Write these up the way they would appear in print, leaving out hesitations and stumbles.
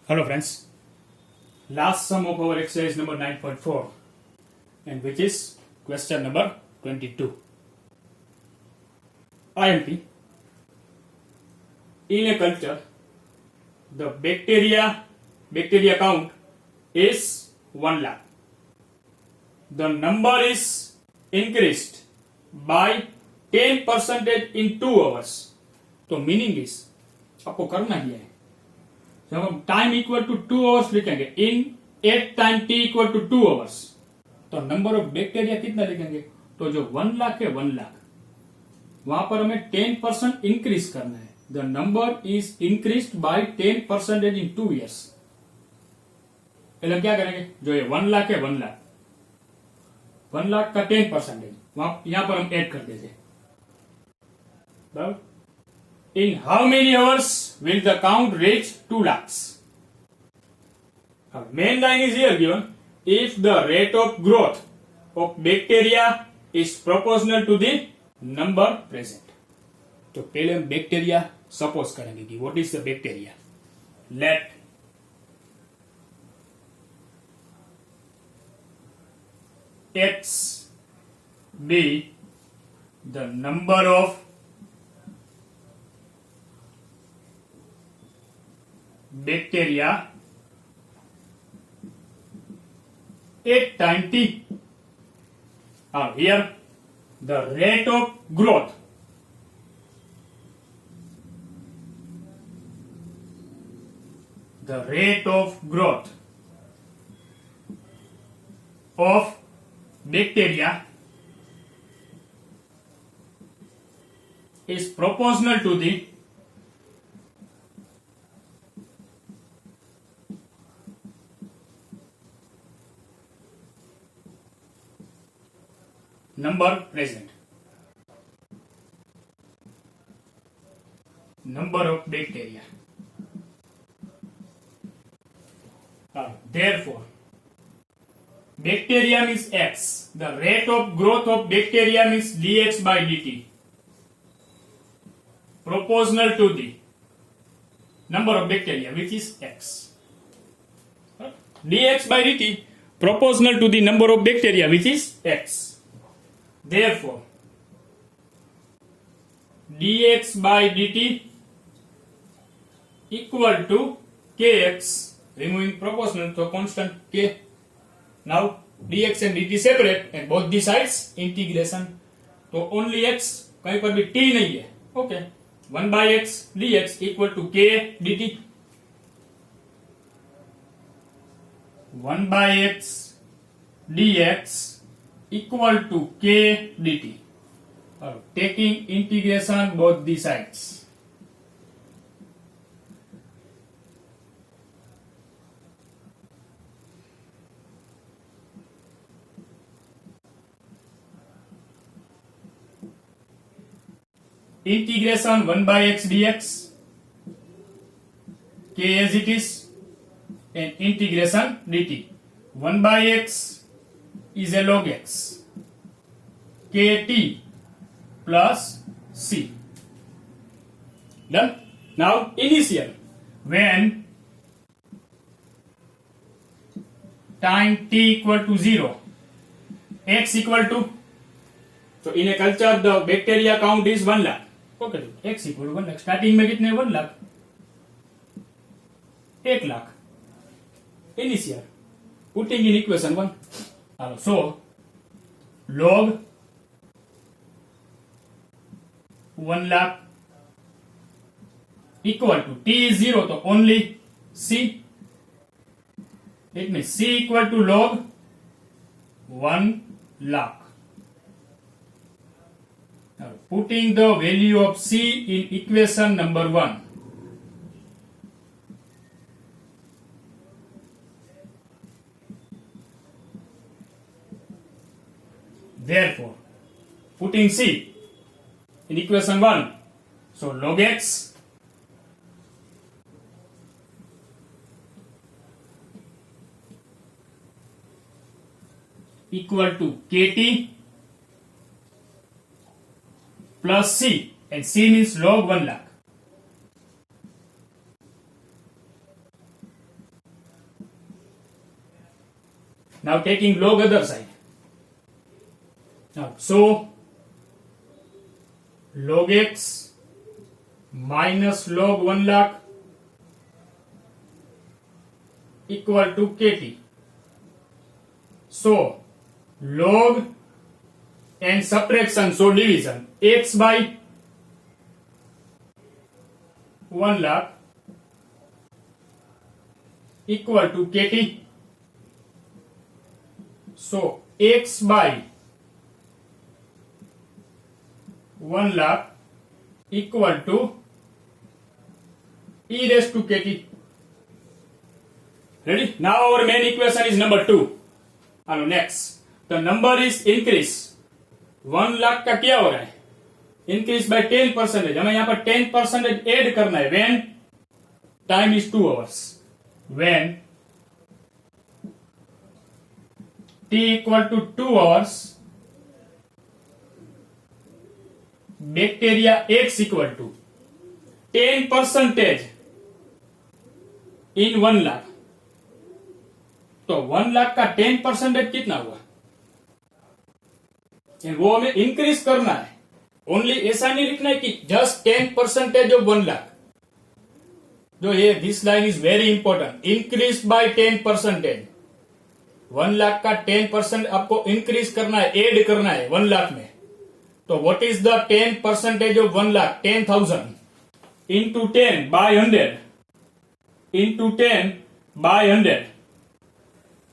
Hello friends, last sum of our exercise number 9.4 and which is question number 22. IMP. In a culture, the bacteria count is 1 lakh. The number is increased by 10% in 2 hours. तो meaning is आपको करना ही है. जब हम time equal to 2 hours लिखेंगे in at time T equal to 2 hours तो number of bacteria कितना लिखेंगे तो जो 1 लाख है 1 लाख वहां पर हमें 10% इंक्रीज करना है. The number is increase by 10% in 2 years. क्या करेंगे जो ये 1 लाख है 1 लाख 1 लाख का 10% वहां यहां पर हम ऐड कर देते. In how many hours will the count reach 2 lakhs? Main line is here given. If the rate of growth of bacteria is proportional to the number present. तो पहले हम बैक्टीरिया सपोज करेंगे कि what is the bacteria. Let x be the number of bacteria at time t. Here the rate of growth of bacteria is proportional to the number present. Number of bacteria. Therefore, bacterium is x. The rate of growth of bacterium is dx by dt. Proportional to the number of bacteria, which is x. Dx by dt proportional to the number of bacteria, which is x. Therefore, dx by dt equal to kx, removing proportional to constant k. Now dx and dt separate and both the sides integration. तो only x कहीं पर भी t नहीं है. Okay, 1 by x dx equal to k dt. 1 by x dx equal to k dt. Taking integration both the sides. Integration 1 by x dx k as it is and integration dt. 1 by x is a log x kt plus c. Done. Now initial when time t equal to 0 x equal to so in a culture the bacteria count is 1 lakh. Okay, x equal to 1 lakh. starting में कितने 1 lakh 1 lakh initial putting in equation 1. So log 1 lakh equal to t is 0 तो only c. It means c equal to log 1 lakh. Now putting the value of c in equation number 1. Therefore, putting c in equation 1, so log x equal to kt plus c and c means log 1 lakh. Now taking log other side. Now, so log x minus log 1 lakh equal to kt. So log and subtraction, so division, x by 1 lakh equal to kt. So x by 1 lakh equal to e raised to kt. Ready? Now our main equation is number 2. Hello, next. The number is increase. 1 lakh का क्या हो रहा है? Increase by 10%. हमें यहाँ पर 10% add करना है. When time is 2 hours. When t equal to 2 hours, bacteria x equal to 10% in 1 lakh. तो 1 लाख का 10% कितना हुआ? वो हमें इंक्रीज करना है. ओनली ऐसा नहीं लिखना है कि जस्ट 10% ऑफ 1 लाख. जो ये this line is very important. Increase by 10%. 1 lakh का 10% आपको इंक्रीज करना है, ऐड करना है 1 लाख में. तो what is the 10% of 1 lakh? 10,000 into 10 by 100 into 10 by 100.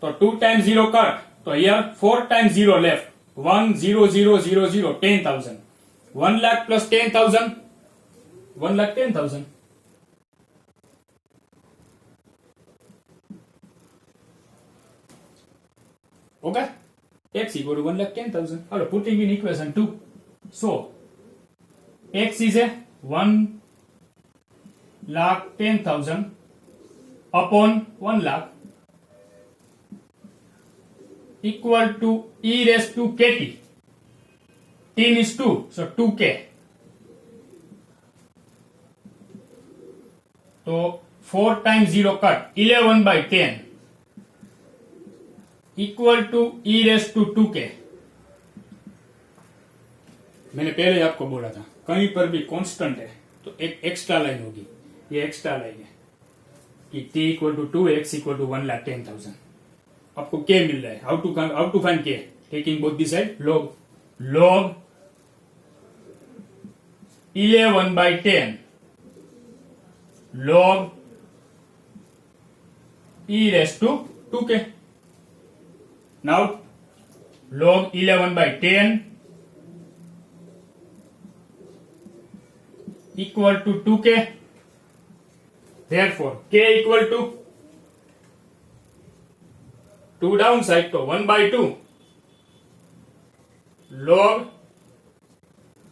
तो 2 times 0 कट. तो here 4 times 0 left. 1 0 0 0 0 10,000. 1 lakh plus 10,000. 1 lakh 10,000. Okay? X equal to 1 lakh 10,000. Hello, putting in equation 2. So X is a 1 lakh 10,000 upon 1 lakh equal to e raised to kt. 10 is 2, so 2k. So 4 times 0 cut. 11 by 10 equal to e raised to 2k. मैंने पहले आपको बोला था कहीं पर भी constant है तो एक एक्स्ट्रा लाइन होगी. ये एक्स्ट्रा लाइन है कि t equal to 2, x equal to 1 lakh 10,000. आपको k मिल रहा है. How to find k? Taking both this side. log 11 by 10 log e raised to 2k. Now log 11 by 10 equal to 2k. Therefore k equal to 2 downside, तो 1 by 2 log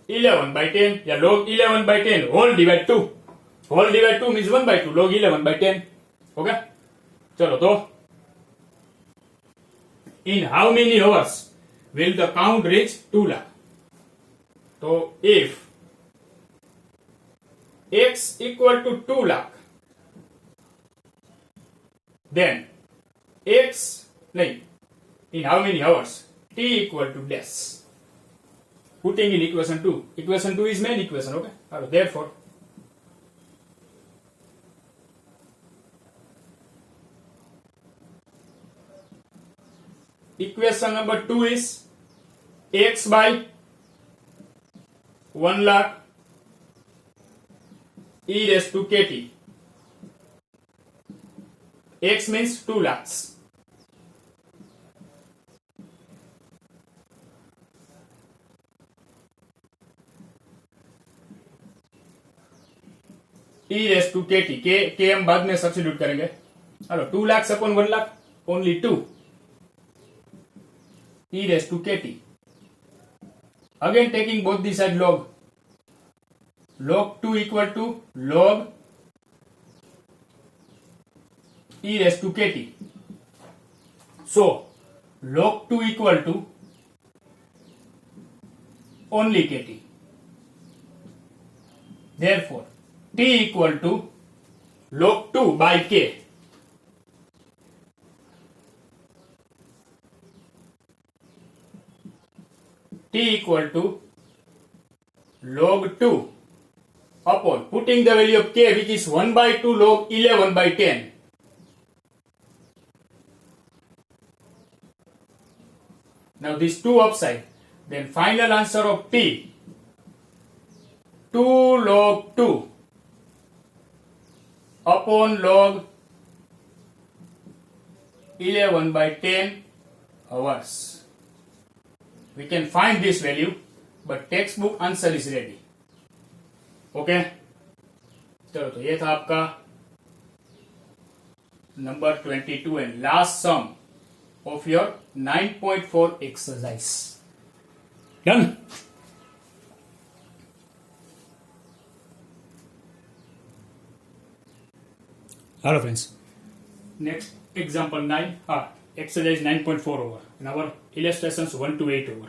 11 by 10 या log 11 by 10 whole divide 2. whole divide 2 means 1 by 2 log 11 by 10. Okay, चलो तो in how many hours will the count reach 2 lakh? तो if x equal to 2 lakh then x नहीं, in how many hours? t equal to dash. Putting in equation 2. Equation 2 is main equation, okay? Therefore equation number 2 is x by 1 lakh e raised to kt. X means 2 lakhs. e raised to kt. k हम बाद में substitute करेंगे. 2 lakhs upon 1 lakh, only 2. e raised to kt. Again taking both the side log. log 2 equal to log e raised to kt. So log 2 equal to only kt. Therefore t equal to log 2 by k. t equal to log 2 upon putting the value of k, which is 1 by 2 log 11 by 10. Now these two upside, then final answer of t 2 log 2 upon log 11 by 10 hours. We can find this value, but textbook answer is ready. Okay? चलो तो ये था आपका number 22 and last sum of your 9.4 exercise. Done? Hello friends. Next example 9. Exercise 9.4 over. And our illustrations 1 to 8 over.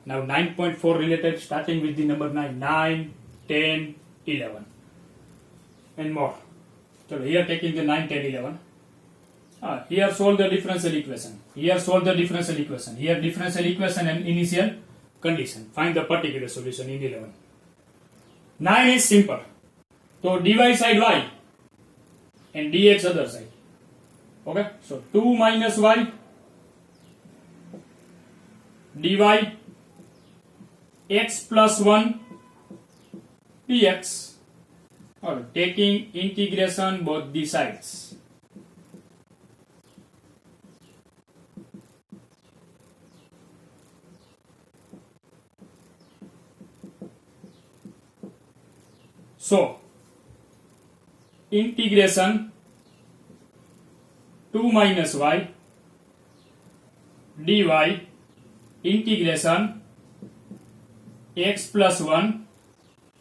Now 9.4 related, starting with the number 9. 9, 10, 11. And more. So here taking the 9, 10, 11. Here solve the differential equation. Here solve the differential equation. Here differential equation and initial condition. Find the particular solution in 11. 9 is simple. So dy side y and dx other side. Okay, so 2 minus y dy x plus 1 dx, or taking integration both the sides. So integration 2 minus y dy integration x plus 1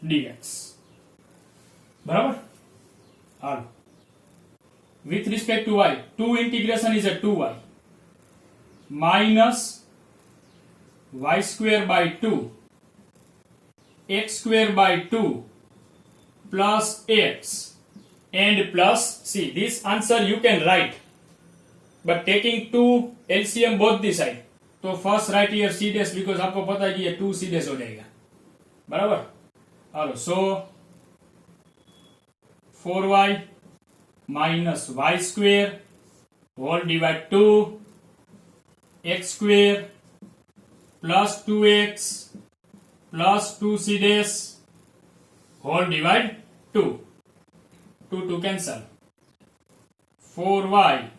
dx. बराबर? और with respect to y, 2 integration is a 2y minus y square by 2 x square by 2 plus x and plus c. This answer you can write, but taking 2 LCM both the side. तो first write here C dash, because आपको पता है कि ये 2 C dash हो जाएगा. बराबर? Hello, so 4y minus y square whole divide 2 x square plus 2x plus 2c dash whole divide 2. 2 cancel. 4y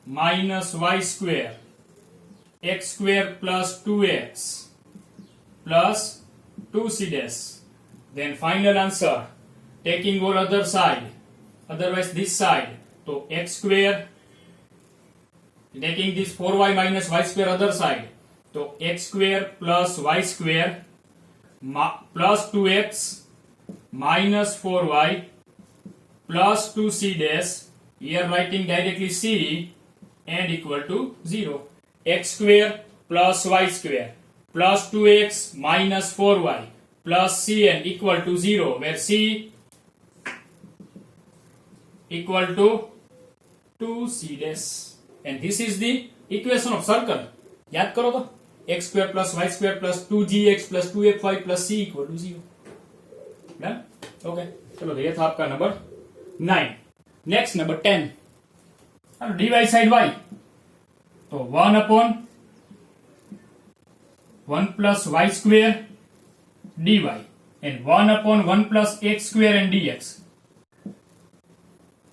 minus y square x square plus 2x plus 2c dash. Then final answer taking all other side, otherwise this side, so x square, taking this 4y minus y square other side, so x square plus y square plus 2x minus 4y plus 2c dash, here writing directly c and equal to 0. X square plus y square plus 2x minus 4y plus cn equal to 0, where c equal to 2c dash. And this is the equation of circle. याद करो तो x square plus y square plus 2gx plus 2fy plus c equal to 0. Done? Okay. चलो तो ये था आपका number 9. Next number 10. dy side y, तो 1 upon 1 plus y square dy and 1 upon 1 plus x square and dx.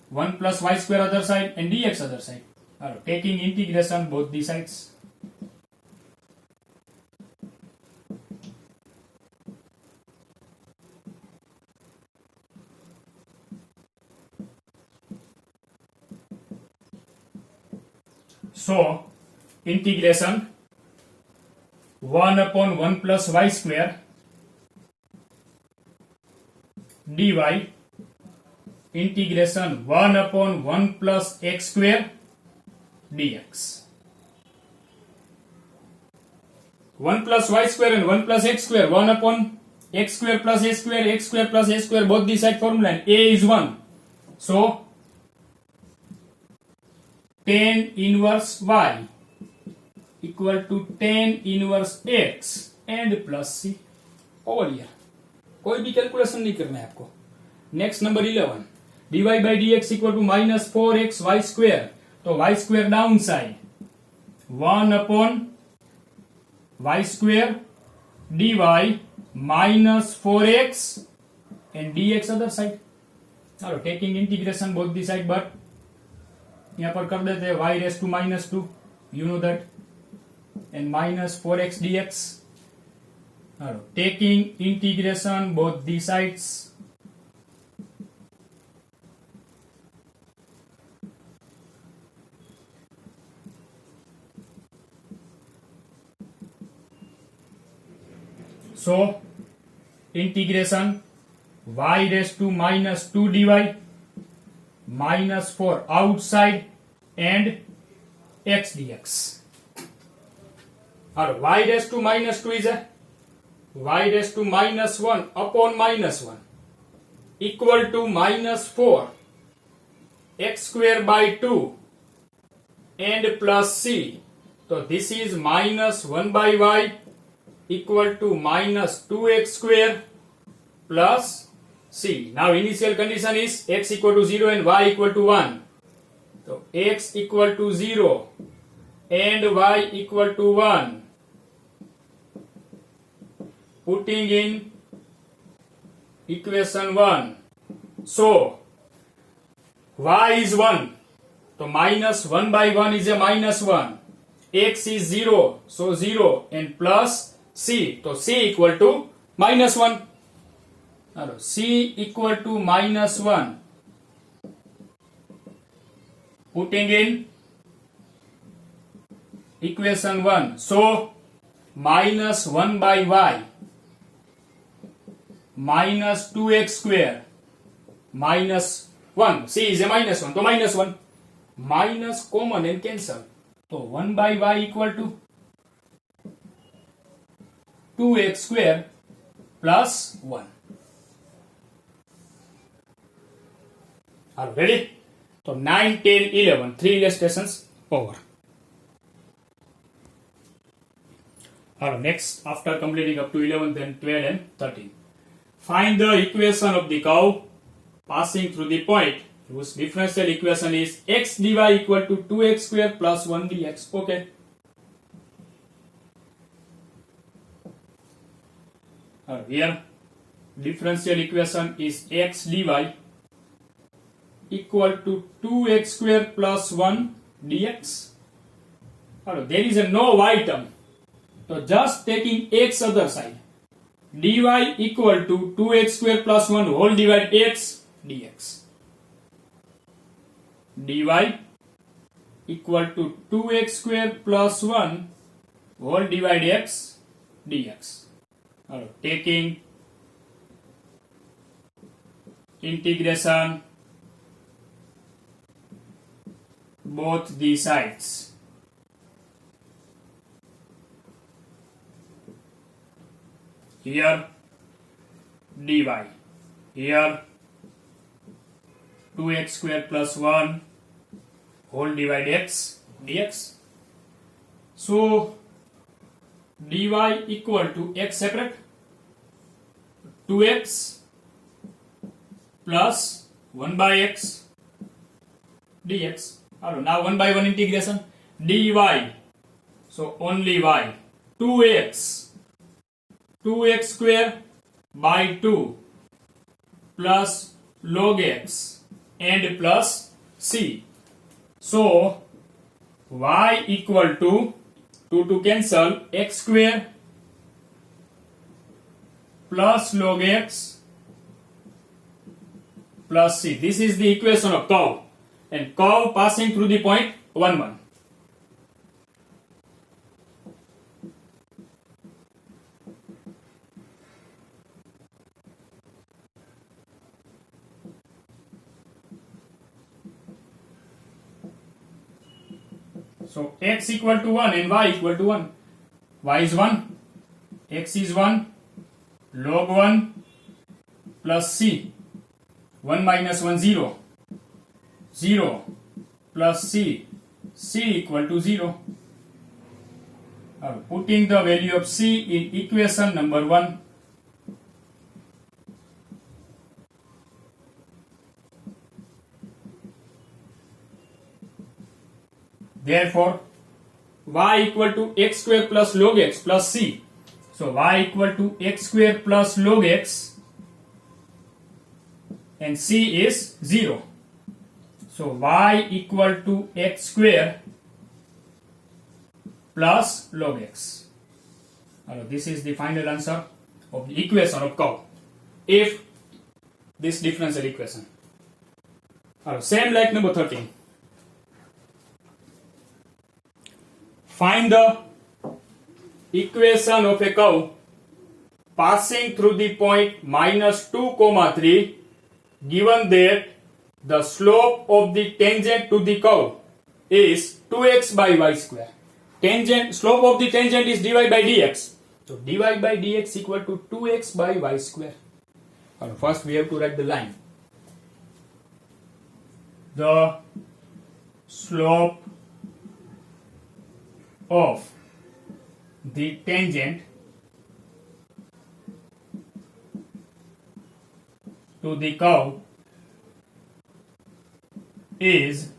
1 plus y square other side and dx other side. Taking integration both the sides. So integration 1 upon 1 plus y square dy integration 1 upon 1 plus x square dx. 1 plus y square and 1 plus x square, 1 upon x square plus a square, x square plus a square, both the side formula, and a is 1. So tan inverse y equal to tan inverse x and plus C over here. कोई भी calculation नहीं करना है आपको। Next number 11, dy by dx equal to minus 4x Y square. तो Y square down side 1 upon Y square dy minus 4x and dx other side. चलो taking integration both the side, but यहां पर कर देते हैं y raise to minus 2, you know that, and minus 4x dx। Taking integration both the sides, so integration y raised to minus 2 dy minus 4 outside and x dx. Or y raised to minus 2 is a y raised to minus 1 upon minus 1 equal to minus 4 x square by 2 and plus c. So this is minus 1 by y equal to minus 2x square plus c. Now initial condition is x equal to 0 and y equal to 1. So x equal to 0 and y equal to 1. Putting in equation 1. So y is 1. So minus 1 by 1 is a minus 1. X is 0. So 0 and plus c. So c equal to minus 1. Hello, c equal to minus 1. Putting in equation 1. So minus 1 by y minus 2x square minus 1. c is a minus 1. So minus 1. Minus common and cancel. So 1 by y equal to 2x square plus 1. Are you ready? So 9, 10, 11, 3 illustrations over. Alright, next, after completing up to 11, then 12 and 13. Find the equation of the curve passing through the point whose differential equation is x dy equal to 2x square plus 1 dx. Okay. Here differential equation is x dy equal to 2x square plus 1 dx. There is a no y term, so just taking x other side, dy equal to 2x square plus 1 whole divided x dx. dy equal to 2x square plus 1 whole divided x dx. Taking integration both the sides. Here dy, here 2x square plus 1 whole divided x dx. So dy equal to x separate 2x plus 1 by x dx. Now 1 by 1 integration dy, so only y, 2x square by 2 plus log x and plus c. So y equal to 2 to cancel x square plus log x plus c. This is the equation of curve, and curve passing through the point 1 1. So x equal to 1 and y equal to 1. Y is 1, x is 1, log 1 plus c. 1 minus 1 0. 0 plus c. c equal to 0. Putting the value of C in equation number 1. Therefore, y equal to x square plus log x plus c. So y equal to x square plus log x and c is 0. So y equal to x square plus log x. This is the final answer of the equation of curve if this differential equation. Same like number 13. Find the equation of a curve passing through the point minus 2, 3 given that the slope of the tangent to the curve is 2x by y square. Slope of the tangent is dy by dx. So dy by dx equal to 2x by y square. First we have to write the line. The slope of the tangent to the curve is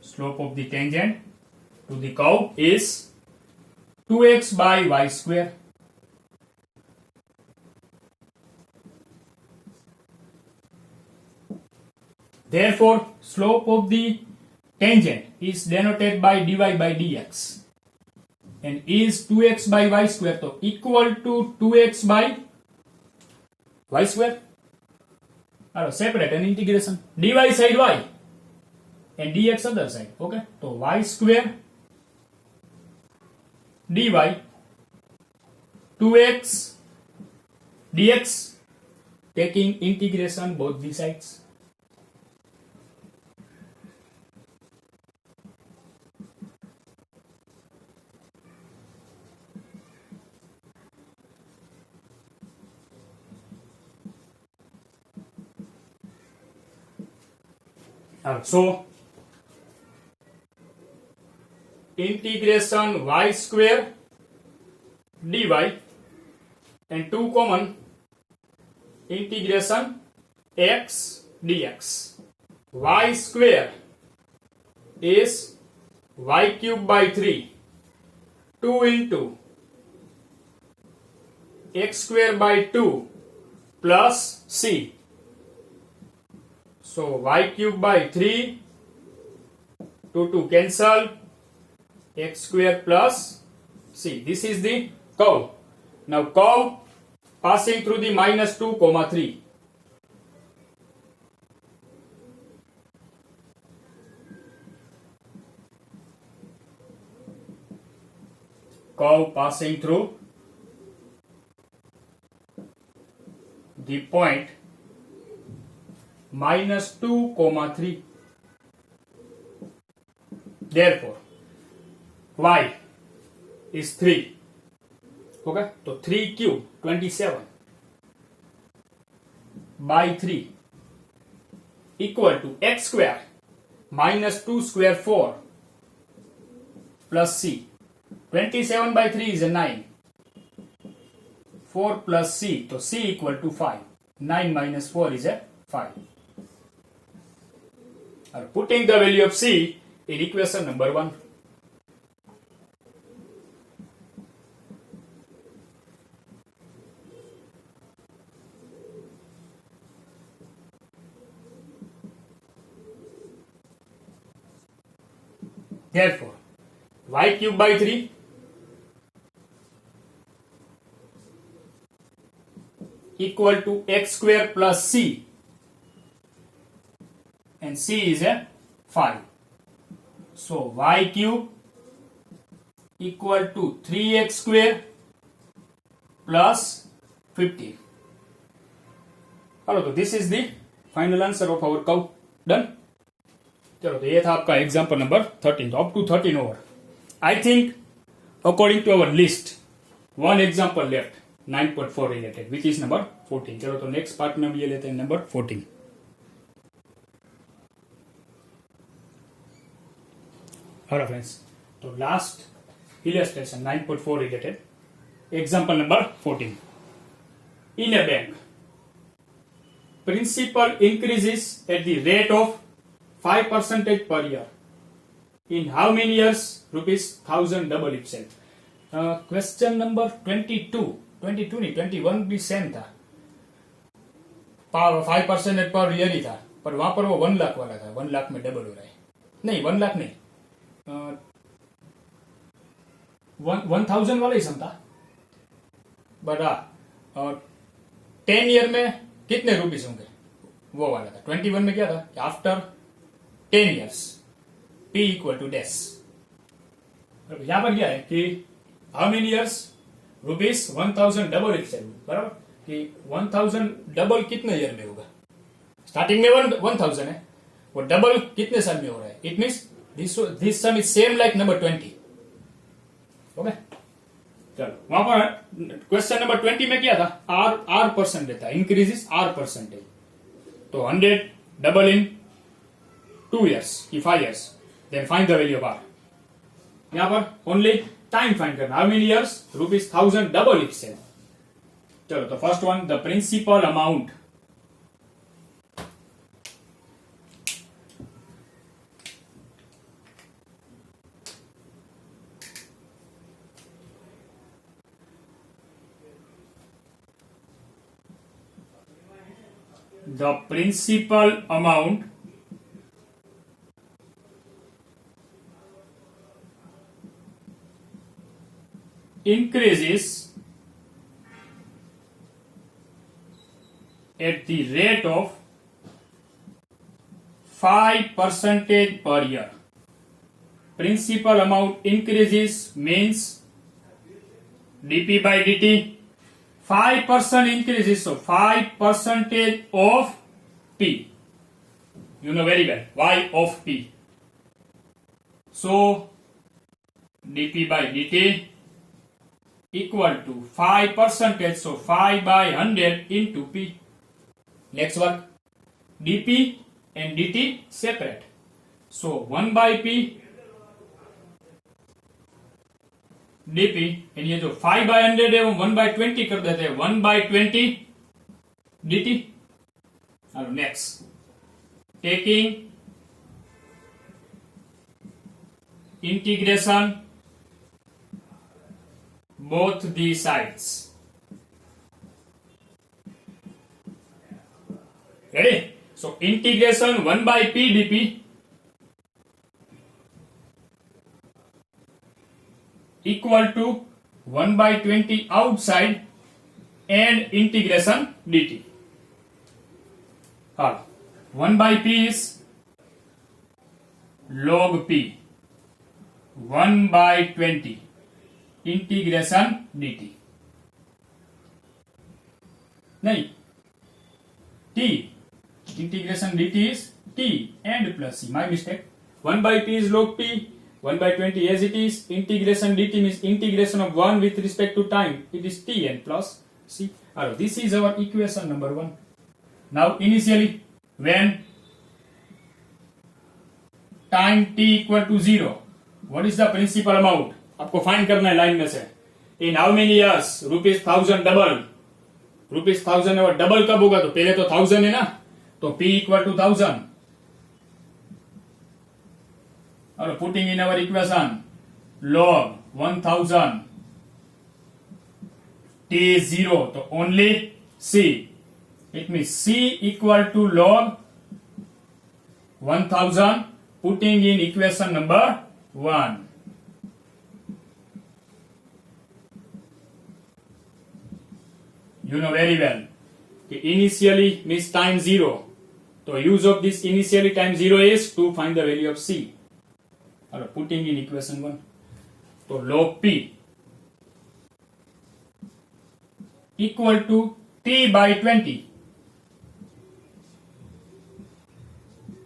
slope of the tangent to the curve is 2x by y square. Therefore, slope of the tangent is denoted by dy by dx and is 2x by y square, so equal to 2x by y square. Separate and integration. dy side y and dx other side. Okay, so y square dy 2x dx, taking integration both the sides. So integration y square dy and 2 common, integration x dx. Y square is y cube by 3, 2 into x square by 2 plus c. So y cube by 3, 2 cancel, x square plus c. This is the curve. Now curve passing through the minus 2, 3. Curve passing through the point minus 2, 3. Therefore, y is 3. Okay, so 3 cube 27 by 3 equal to x square minus 2 square 4 plus c. 27 by 3 is a 9. 4 plus c, so c equal to 5. 9 minus 4 is a 5. Putting the value of c in equation number 1. Therefore, y cube by 3 equal to x square plus c, and c is a 5. So y cube equal to 3x square plus 15. तो this is the final answer of our curve. Done. चलो तो ये था आपका example number 13. तो up to 13 over. I think according to our list one example left 9.4 related which is number 14. चलो तो next part में हम ये लेते हैं नंबर 14. हेलो फ्रेंड्स, तो last illustration 9.4 related. Example number 14. In a bank, principal increases at the rate of 5% per year. In how many years rupees 1000 double itself? Question number 22. 22 नहीं 21 भी सेम था. 5% per year ही था, पर वहां पर वो 1 लाख वाला था. 1 लाख में डबल हो रहा है. नहीं 1 लाख नहीं, 1000 वाला ही सम था. बट 10 ईयर में कितने रुपीस होंगे वो वाला था. 21 में क्या था, after 10 years P equal to dash. यहां पर क्या है कि how many years rupees 1000 double itself. बराबर कि 1000 डबल कितने ईयर में होगा. स्टार्टिंग में 1000 है, वो डबल कितने साल में हो रहा है. It means this sum is same like number 20. Okay चलो वहां पर क्वेश्चन नंबर 20 में क्या था, आर परसेंटेज था. Increases R percentage. तो 100 डबल इन 2 years की 5 years, then find the value of R. यहां पर ओनली टाइम फाइंड करना. How many years rupees 1000 double itself. चलो तो first one, the principal amount. The principal amount increases at the rate of 5% per year. Principal amount increases means dp by dt 5% increases, so 5% of P. You know very well, y of P. So dp by dt equal to 5%, so 5 by 100 into P. Next work, dp and dt separate, so 1 by P dp, and ये जो 5 by 100 है वो 1 by 20 कर देते हैं. 1 by 20 dt. और next, taking integration both the sides. Ready? So integration 1 by P dp equal to 1 by 20 outside and integration dt. 1 by P is log P. 1 by 20 integration dt. नहीं, t integration dt is t and plus c. My mistake. 1 by P is log P. 1 by 20 as it is. Integration dt means integration of 1 with respect to time. It is t and plus c. This is our equation number 1. Now initially when time t equal to 0, what is the principal amount? आपको find करना है line में से. In how many years rupees 1000 double. Rupees 1000 और double कब होगा, तो पहले तो 1000 है ना, तो p इक्वल टू 1000. और putting in our equation log 1000 t is 0, तो only c. It mean c equal to log 1000 putting in equation number 1. You know very well initially means time 0, so use of this initially time 0 is to find the value of c. Or putting in equation 1, so log P equal to t by 20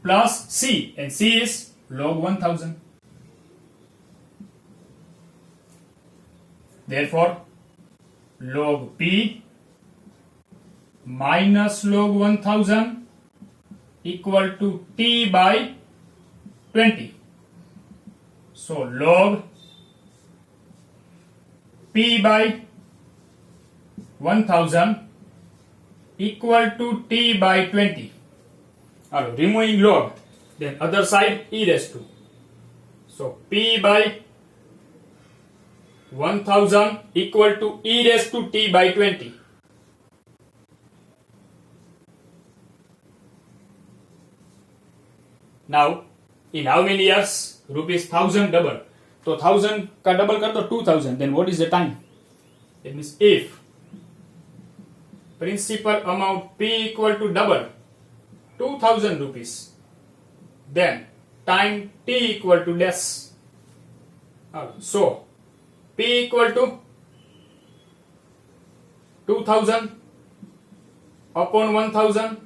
plus c, and c is log 1000. Therefore log P minus log 1000 equal to t by 20. So log P by 1000 equal to T by 20. Removing log, then other side e raised to. So P by 1000 equal to e raised to T by 20. Now, in how many years? Rupees 1000 double. So 1000 का double कर दो 2000. Then what is the time? That means if principal amount P equal to double 2000 rupees, then time T equal to less. So P equal to 2000 upon 1000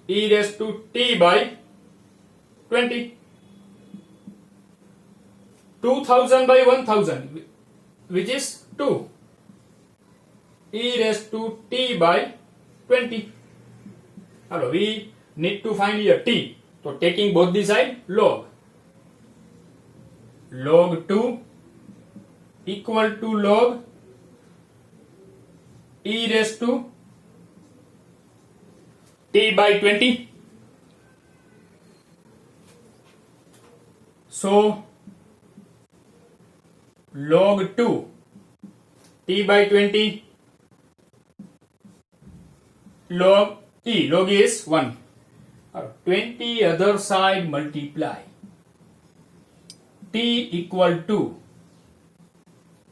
e raised to T by 20. 2000 by 1000, which is 2, e raised to T by 20. Hello, we need to find here T. So taking both the side, log 2 equal to log e raised to T by 20. So log 2 T by 20 log e, log is 1. 20 other side multiply T equal to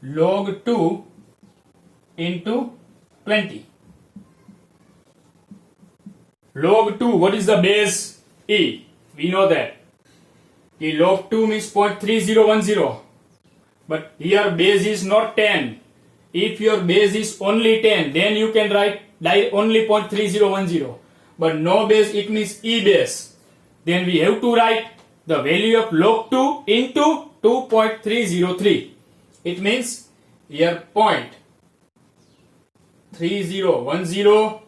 log 2 into 20. Log 2, what is the base? E. We know that. Log 2 means 0.3010. But here base is not 10. If your base is only 10, then you can write only 0.3010. But no base, it means E base. Then we have to write the value of log 2 into 2.303. It means here 0.3010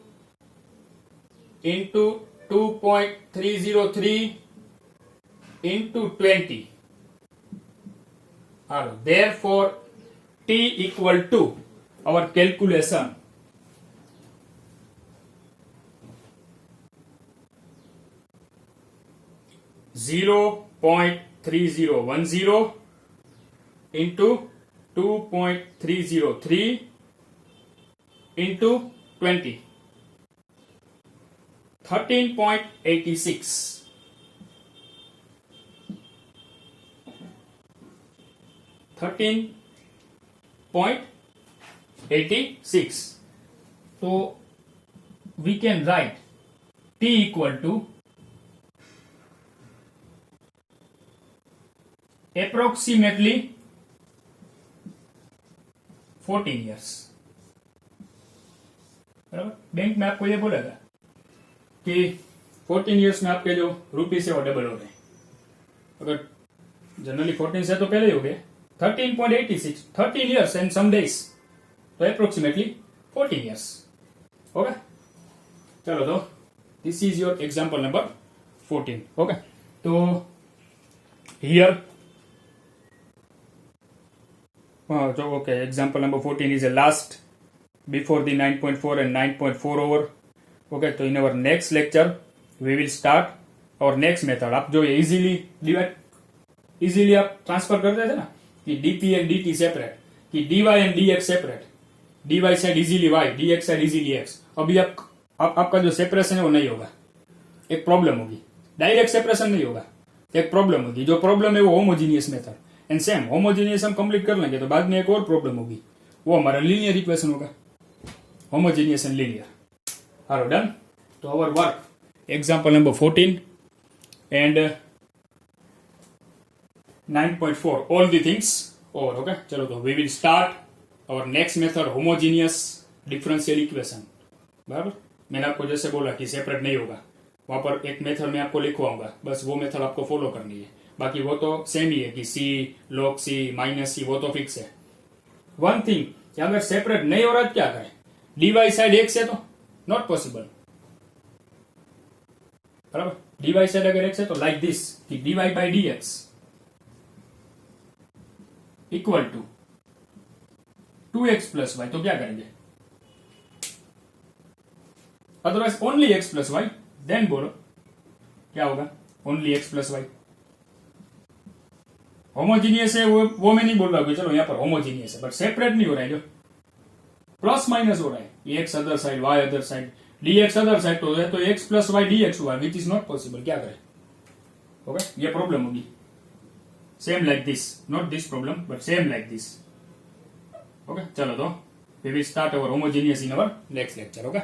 into 2.303 into 20. Therefore, T equal to our calculation 0.3010 into 2.303 into 20. 13.86. 13.86. So we can write T equal to approximately 14 years. बराबर, bank में आपको ये बोलेगा कि 14 years में आपके जो रुपये से वो डबल हो गए. अगर जनरली 14 से तो पहले ही हो गए. 13.86, 13 years and some days, तो approximately 14 years. Okay? चलो तो this is your example number 14. Okay? तो here okay, example number 14 is the last before the 9.4 and 9.4 over. Okay, so in our next lecture we will start our next method. आप जो easily आप transfer कर देते ना कि dp and dt separate, कि dy and dx separate, dy side easily y, dx side easily x. अभी आपका जो सेपरेशन है वो नहीं होगा, एक प्रॉब्लम होगी. डायरेक्ट सेपरेशन नहीं होगा, एक प्रॉब्लम होगी. जो प्रॉब्लम है वो homogeneous method. And same homogeneous हम कंप्लीट कर लेंगे तो बाद में एक और प्रॉब्लम होगी, वो हमारा लीनियर इक्वेशन होगा. Homogeneous and linear. Are done? So our work, example number 14 and 9.4, all the things over. Okay, चलो तो we will start our next method, homogeneous differential equation. बराबर, मैंने आपको जैसे बोला कि सेपरेट नहीं होगा, वहां पर एक मेथड में आपको लिखवाऊंगा, बस वो मेथड आपको फॉलो करनी है. बाकी वो तो सेम ही है कि c log c minus c, वो तो फिक्स है. वन थिंग कि अगर सेपरेट नहीं हो रहा तो क्या करें? dy साइड x है तो नॉट पॉसिबल. बराबर, dy साइड अगर x है तो लाइक दिस कि dy by dx equal to 2x plus y, तो क्या करेंगे? Otherwise only x plus y, then बोलो क्या होगा? Only x plus y homogeneous है, वो मैं नहीं बोल रहा हूँ, चलो यहाँ पर होमोजीनियस है, बट सेपरेट नहीं हो रहा है, जो प्लस माइनस हो रहा है, x other side y other side, dx other side तो है, तो x प्लस वाई dx हुआ, विच इज नॉट पॉसिबल, क्या करें? ओके, ये प्रॉब्लम होगी। Same like this, not this problem but same like this. Okay, चलो तो we will start our homogeneous in our next lecture. Okay.